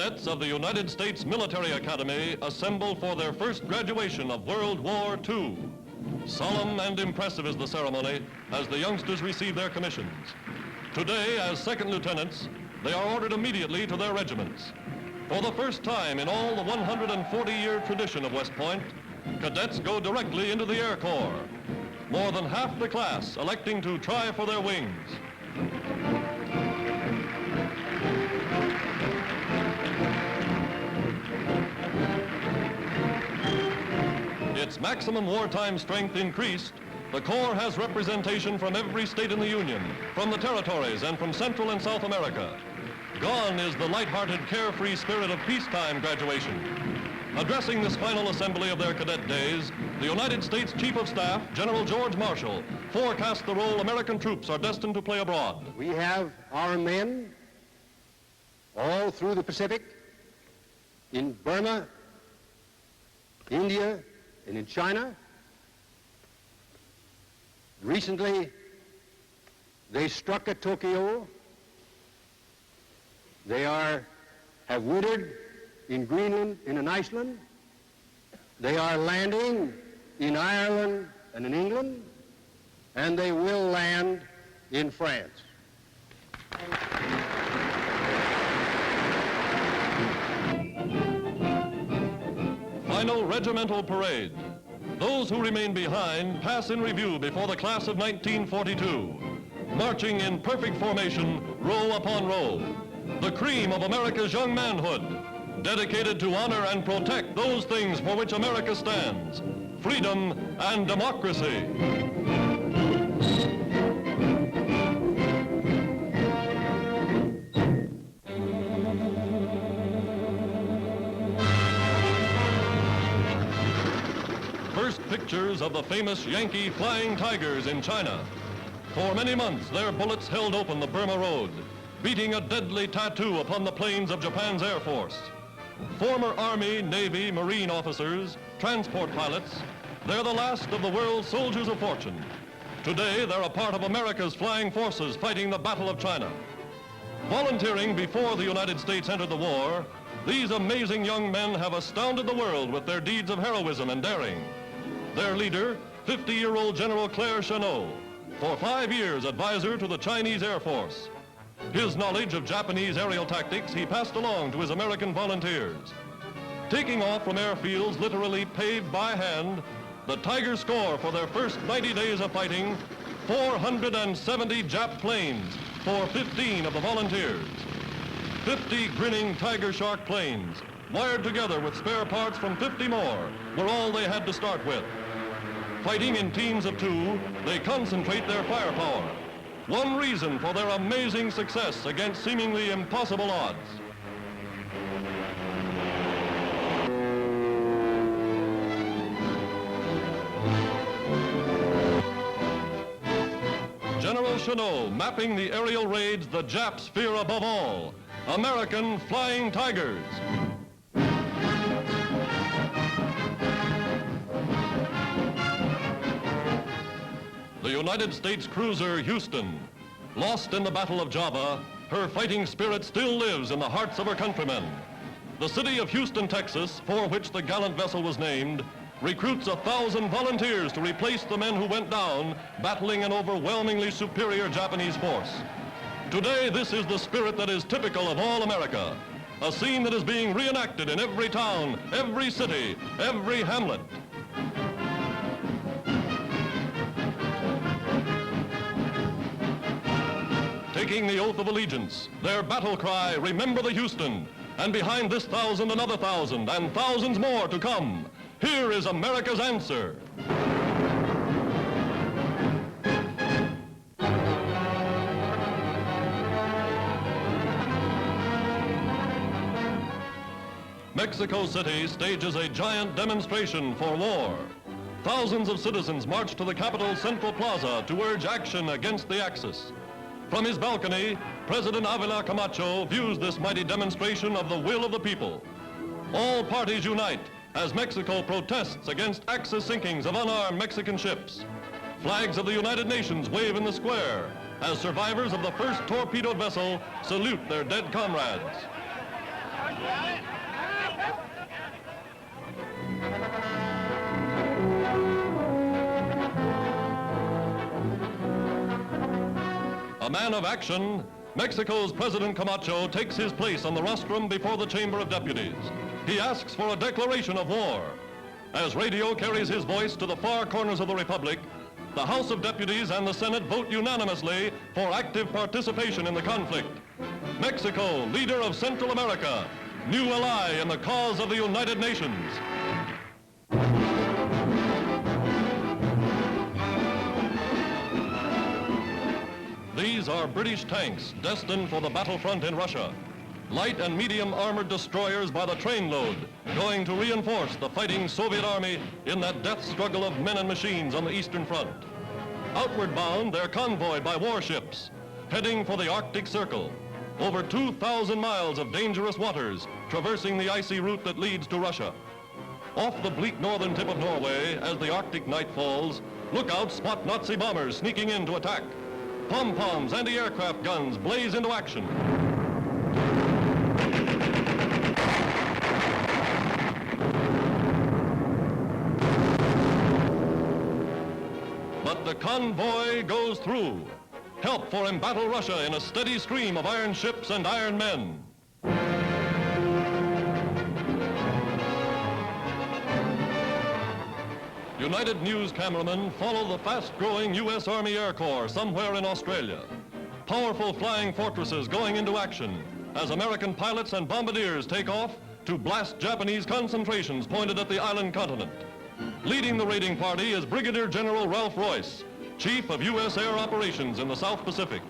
Cadets of the United States Military Academy assemble for their first graduation of World War II. Solemn and impressive is the ceremony as the youngsters receive their commissions. Today, as second lieutenants, they are ordered immediately to their regiments. For the first time in all the 140-year tradition of West Point, cadets go directly into the Air Corps. More than half the class electing to try for their wings. Its maximum wartime strength increased, the Corps has representation from every state in the Union, from the territories, and from Central and South America. Gone is the light-hearted, carefree spirit of peacetime graduation. Addressing this final assembly of their cadet days, the United States Chief of Staff, General George Marshall, forecast the role American troops are destined to play abroad. We have our men all through the Pacific, in Burma, India, and in China. Recently, they struck at Tokyo. They have wintered in Greenland and in Iceland. They are landing in Ireland and in England, and they will land in France. Final regimental parade. Those who remain behind pass in review before the class of 1942, marching in perfect formation, row upon row. The cream of America's young manhood, dedicated to honor and protect those things for which America stands, freedom and democracy. First pictures of the famous Yankee Flying Tigers in China. For many months, their bullets held open the Burma Road, beating a deadly tattoo upon the planes of Japan's Air Force. Former Army, Navy, Marine officers, transport pilots, they're the last of the world's soldiers of fortune. Today, they're a part of America's flying forces fighting the Battle of China. Volunteering before the United States entered the war, these amazing young men have astounded the world with their deeds of heroism and daring. Their leader, 50-year-old General Claire Chennault, for 5 years advisor to the Chinese Air Force. His knowledge of Japanese aerial tactics he passed along to his American volunteers. Taking off from airfields literally paved by hand, the Tigers score for their first 90 days of fighting 470 Jap planes for 15 of the volunteers. 50 grinning Tiger Shark planes, wired together with spare parts from 50 more, were all they had to start with. Fighting in teams of 2, they concentrate their firepower. One reason for their amazing success against seemingly impossible odds. General Chennault mapping the aerial raids the Japs fear above all, American Flying Tigers. The United States cruiser Houston. Lost in the Battle of Java, her fighting spirit still lives in the hearts of her countrymen. The city of Houston, Texas, for which the gallant vessel was named, recruits 1,000 volunteers to replace the men who went down battling an overwhelmingly superior Japanese force. Today, this is the spirit that is typical of all America, a scene that is being reenacted in every town, every city, every hamlet. Taking the oath of allegiance, their battle cry, remember the Houston, and behind this 1,000, another 1,000, and thousands more to come. Here is America's answer. Mexico City stages a giant demonstration for war. Thousands of citizens march to the capital's Central Plaza to urge action against the Axis. From his balcony, President Avila Camacho views this mighty demonstration of the will of the people. All parties unite as Mexico protests against Axis sinkings of unarmed Mexican ships. Flags of the United Nations wave in the square as survivors of the first torpedoed vessel salute their dead comrades. A man of action, Mexico's President Camacho takes his place on the rostrum before the Chamber of Deputies. He asks for a declaration of war. As radio carries his voice to the far corners of the Republic, the House of Deputies and the Senate vote unanimously for active participation in the conflict. Mexico, leader of Central America, new ally in the cause of the United Nations. These are British tanks destined for the battlefront in Russia. Light and medium armored destroyers by the trainload, going to reinforce the fighting Soviet army in that death struggle of men and machines on the Eastern Front. Outward bound, they're convoyed by warships, heading for the Arctic Circle. Over 2,000 miles of dangerous waters, traversing the icy route that leads to Russia. Off the bleak northern tip of Norway, as the Arctic night falls, lookouts spot Nazi bombers sneaking in to attack. Pom-poms, anti-aircraft guns blaze into action. But the convoy goes through. Help for embattled Russia in a steady stream of iron ships and iron men. United News cameramen follow the fast-growing U.S. Army Air Corps somewhere in Australia. Powerful flying fortresses going into action as American pilots and bombardiers take off to blast Japanese concentrations pointed at the island continent. Leading the raiding party is Brigadier General Ralph Royce, Chief of U.S. Air Operations in the South Pacific.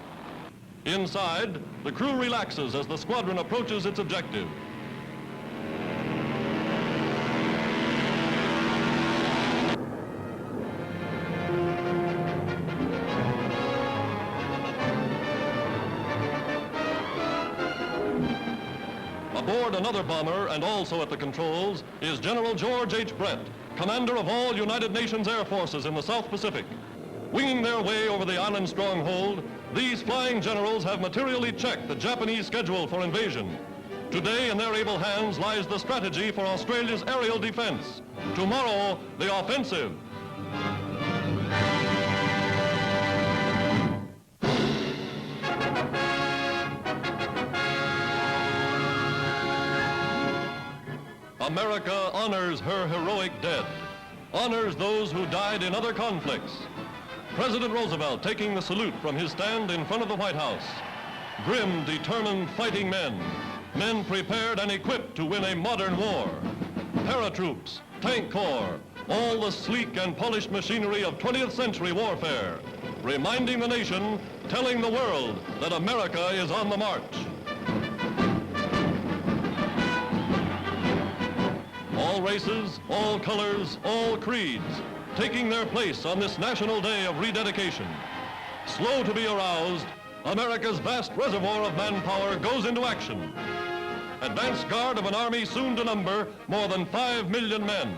Inside, the crew relaxes as the squadron approaches its objective. Aboard another bomber and also at the controls is General George H. Brett, commander of all United Nations Air Forces in the South Pacific. Winging their way over the island stronghold, these flying generals have materially checked the Japanese schedule for invasion. Today in their able hands lies the strategy for Australia's aerial defense. Tomorrow, the offensive. America honors her heroic dead, honors those who died in other conflicts. President Roosevelt taking the salute from his stand in front of the White House. Grim, determined fighting men, men prepared and equipped to win a modern war. Paratroops, tank corps, all the sleek and polished machinery of 20th century warfare, reminding the nation, telling the world that America is on the march. All races, all colors, all creeds, taking their place on this National Day of Rededication. Slow to be aroused, America's vast reservoir of manpower goes into action. Advance guard of an army soon to number more than 5 million men.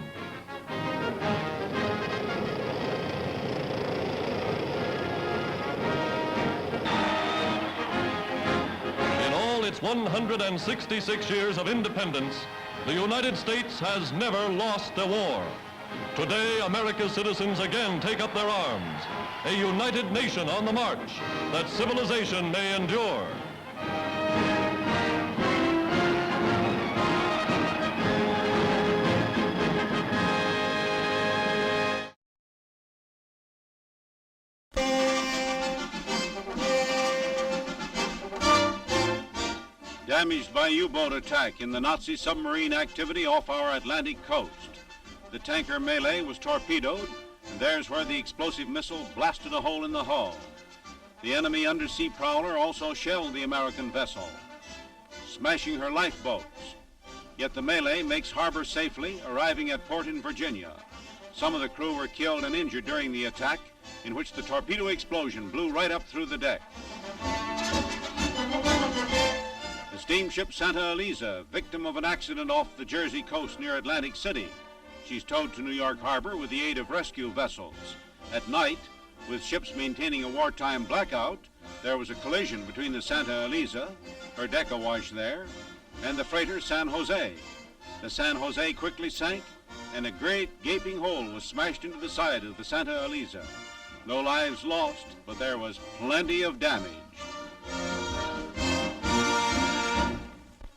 In all its 166 years of independence, the United States has never lost a war. Today, America's citizens again take up their arms, a united nation on the march that civilization may endure. Damaged by U-boat attack in the Nazi submarine activity off our Atlantic coast. The tanker Melee was torpedoed, and there's where the explosive missile blasted a hole in the hull. The enemy undersea prowler also shelled the American vessel, smashing her lifeboats. Yet the Melee makes harbor safely, arriving at port in Virginia. Some of the crew were killed and injured during the attack, in which the torpedo explosion blew right up through the deck. The steamship Santa Eliza, victim of an accident off the Jersey coast near Atlantic City. She's towed to New York Harbor with the aid of rescue vessels. At night, with ships maintaining a wartime blackout, there was a collision between the Santa Eliza, her deck awash there, and the freighter San Jose. The San Jose quickly sank, and a great gaping hole was smashed into the side of the Santa Elisa. No lives lost, but there was plenty of damage.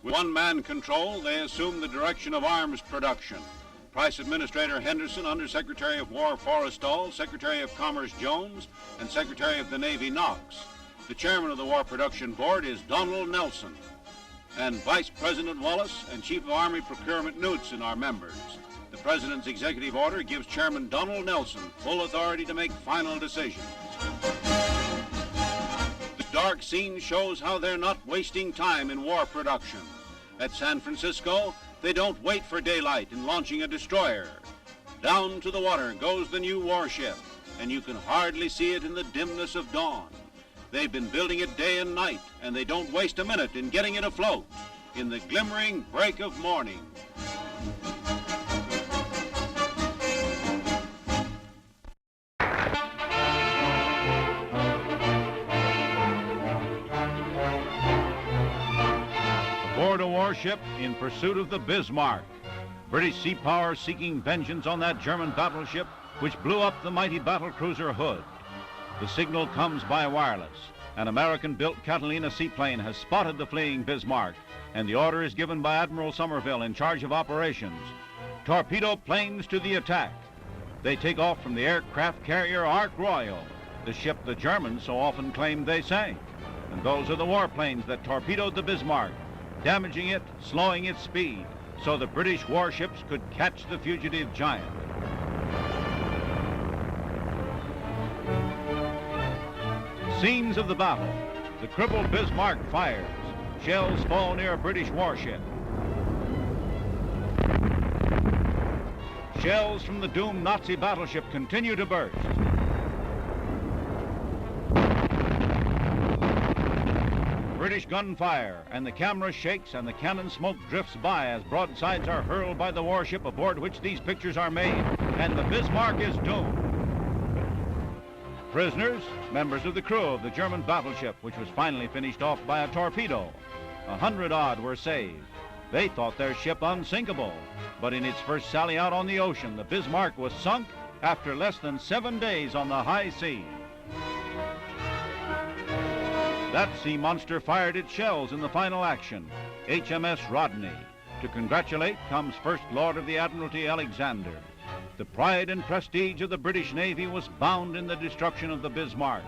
With one-man control, they assumed the direction of arms production. Price Administrator Henderson, Undersecretary of War Forrestal, Secretary of Commerce Jones, and Secretary of the Navy Knox. The chairman of the War Production Board is Donald Nelson, and Vice President Wallace and Chief of Army Procurement Knudsen are members. The President's executive order gives Chairman Donald Nelson full authority to make final decisions. The dark scene shows how they're not wasting time in war production. At San Francisco, they don't wait for daylight in launching a destroyer. Down to the water goes the new warship, and you can hardly see it in the dimness of dawn. They've been building it day and night, and they don't waste a minute in getting it afloat in the glimmering break of morning. Aboard a warship in pursuit of the Bismarck. British sea power seeking vengeance on that German battleship which blew up the mighty battlecruiser Hood. The signal comes by wireless. An American-built Catalina seaplane has spotted the fleeing Bismarck, and the order is given by Admiral Somerville in charge of operations. Torpedo planes to the attack. They take off from the aircraft carrier Ark Royal, the ship the Germans so often claimed they sank. And those are the warplanes that torpedoed the Bismarck, damaging it, slowing its speed, so the British warships could catch the fugitive giant. Scenes of the battle. The crippled Bismarck fires. Shells fall near a British warship. Shells from the doomed Nazi battleship continue to burst. British gunfire, and the camera shakes and the cannon smoke drifts by as broadsides are hurled by the warship aboard which these pictures are made, and the Bismarck is doomed. Prisoners, members of the crew of the German battleship, which was finally finished off by a torpedo. 100-odd were saved. They thought their ship unsinkable, but in its first sally out on the ocean, the Bismarck was sunk after less than 7 days on the high sea. That sea monster fired its shells in the final action, HMS Rodney. To congratulate comes First Lord of the Admiralty Alexander. The pride and prestige of the British Navy was bound in the destruction of the Bismarck.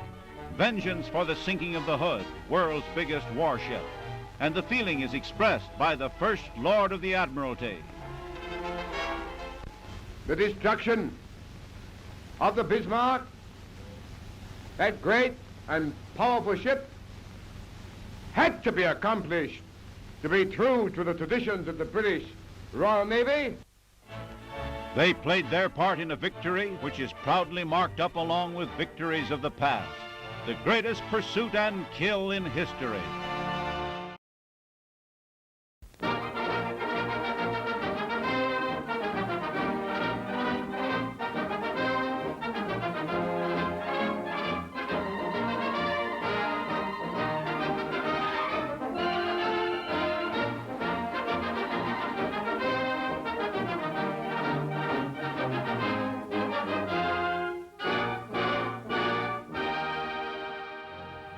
Vengeance for the sinking of the Hood, world's biggest warship. And the feeling is expressed by the First Lord of the Admiralty. The destruction of the Bismarck, that great and powerful ship, had to be accomplished to be true to the traditions of the British Royal Navy. They played their part in a victory which is proudly marked up along with victories of the past. The greatest pursuit and kill in history.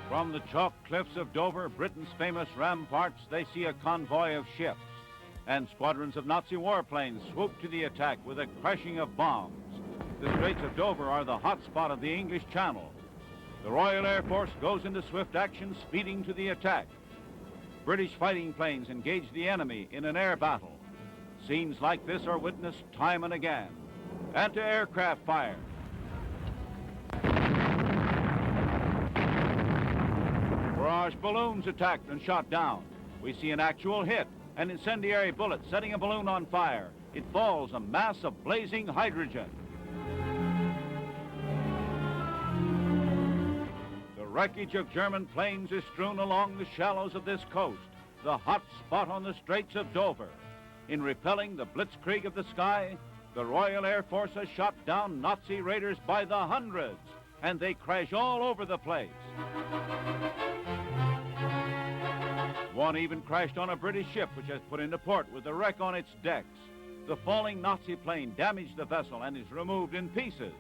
From the chalk cliffs of Dover, Britain's famous ramparts, they see a convoy of ships, and squadrons of Nazi warplanes swoop to the attack with a crashing of bombs. The Straits of Dover are the hot spot of the English Channel. The Royal Air Force goes into swift action, speeding to the attack. British fighting planes engage the enemy in an air battle. Scenes like this are witnessed time and again. Anti-aircraft fire. Barrage balloons attacked and shot down. We see an actual hit, an incendiary bullet setting a balloon on fire. It falls, a mass of blazing hydrogen. The wreckage of German planes is strewn along the shallows of this coast, the hot spot on the Straits of Dover. In repelling the blitzkrieg of the sky, the Royal Air Force has shot down Nazi raiders by the hundreds, and they crash all over the place. One even crashed on a British ship which has put into port with a wreck on its decks. The falling Nazi plane damaged the vessel and is removed in pieces.